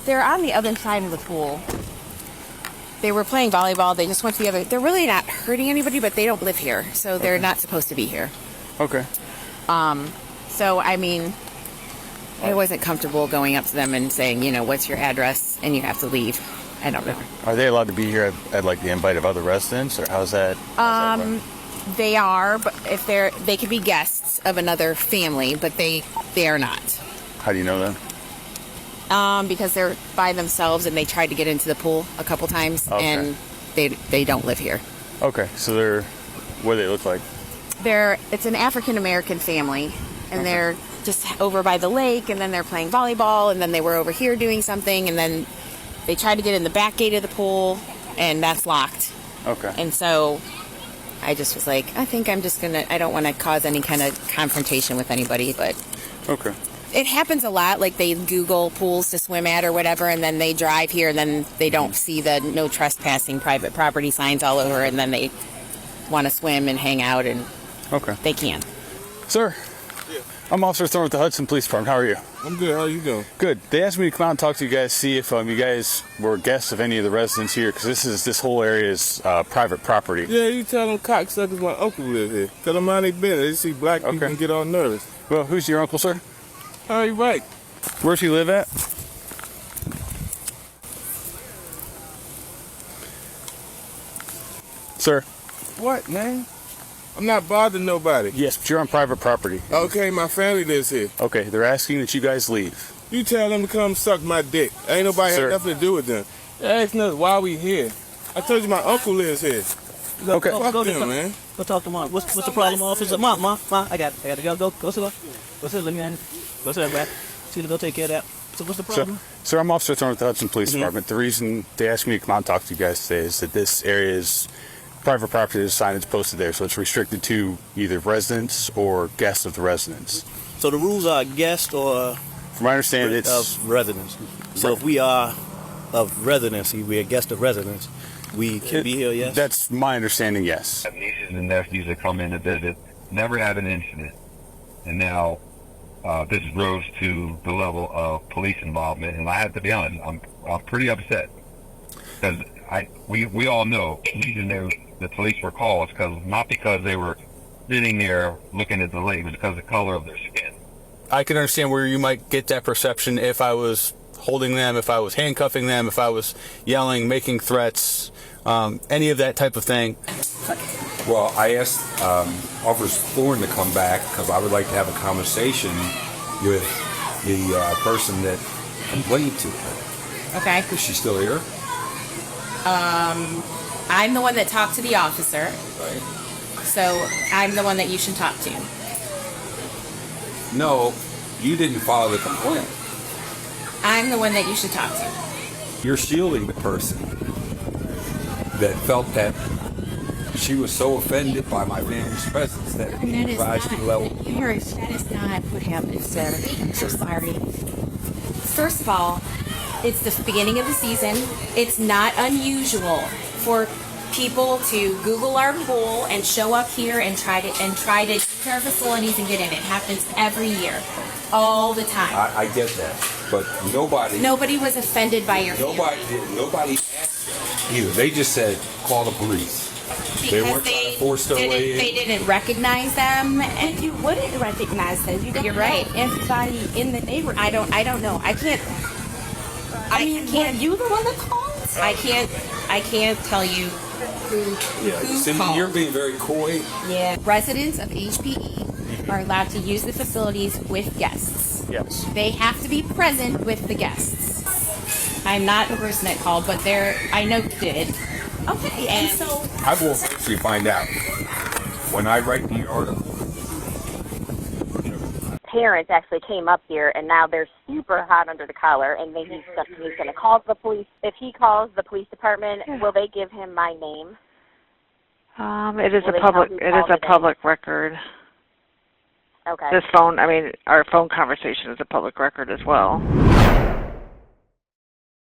They're on the other side of the pool. They were playing volleyball. They just went to the other. They're really not hurting anybody, but they don't live here, so they're not supposed to be here. Okay. So, I mean, I wasn't comfortable going up to them and saying, what's your address, and you have to leave. I don't know. Are they allowed to be here at like the invite of other residents, or how's that? They are, but if they could be guests of another family, but they are not. How do you know that? Because they're by themselves and they tried to get into the pool a couple times, and they don't live here. Okay, so what do they look like? It's an African American family, and they're just over by the lake, and then they're playing volleyball, and then they were over here doing something, and then they tried to get in the back gate of the pool, and that's locked. Okay. And so I just was like, I think I'm just I don't want to cause any kind of confrontation with anybody, but okay. It happens a lot, like they Google pools to swim at or whatever, and then they drive here, and then they don't see the no trespassing private property signs all over, and then they want to swim and hang out, and they can. Sir, yeah. I'm Officer Thorne with the Hudson Police Department. How are you? I'm good. How are you doing? Good. They asked me to come out and talk to you guys, see if you guys were guests of any of the residents here, because this whole area is private property. Yeah, you tell them cocksuckers my uncle lives here. Tell them how they been. They see black people and get all nervous. Well, who's your uncle, sir? All right, right. Where's he live at? Sir? What, man? I'm not bothering nobody. Yes, but you're on private property. Okay, my family lives here. Okay, they're asking that you guys leave. You tell them to come suck my dick. Ain't nobody had nothing to do with them. Ask nothing. Why we here? I told you my uncle lives here. Okay. Fuck them, man. Go talk to Mom. What's the problem, officer? Mom, I got it. Go sit. Go sit. Let me handle it. Go sit, man. See, go take care of that. So what's the problem? Sir, I'm Officer Thorne with the Hudson Police Department. The reason they asked me to come out and talk to you guys today is that this area is private property. There's a signage posted there, so it's restricted to either residents or guests of the residents. So the rules are guest or... From my understanding, it's... Of residents. So if we are of residency, we're a guest of residents, we can be here, yes? That's my understanding, yes. I have nieces and nephews that come in to visit, never had an incident. And now this rose to the level of police involvement. And I have to be honest, I'm pretty upset. Because we all know the reason the police were called is not because they were sitting there looking at the lake, it was because of the color of their skin. I can understand where you might get that perception if I was holding them, if I was handcuffing them, if I was yelling, making threats, any of that type of thing. Well, I asked Officer Thorne to come back because I would like to have a conversation with the person that complained to her. Okay. Is she still here? I'm the one that talked to the officer, so I'm the one that you should talk to. No, you didn't file the complaint. I'm the one that you should talk to. You're shielding the person that felt that she was so offended by my family's presence that it rise to the level. Harris, that is not what happened, sir. I'm so sorry. First of all, it's the beginning of the season. It's not unusual for people to Google our pool and show up here and try to use our facilities and get in. It happens every year, all the time. I get that, but nobody was offended by your nobody asked them either. They just said call the police. They weren't trying to force their way in. They didn't recognize them, and you wouldn't recognize them. You're right. Everybody in the neighborhood. I don't know. I can't. Were you the one that called? I can't tell you who Cindy, called. you're being very coy. Yeah. Residents of HPE are allowed to use the facilities with guests. Yes. They have to be present with the guests. I'm not the person that called, but I know did. Okay, and so I will actually find out when I write the article. Parents actually came up here, and now they're super hot under the collar, and he's going to call the police. If he calls the police department, will they give him my name? It is a public record. Okay. Our phone conversation is a public record as well.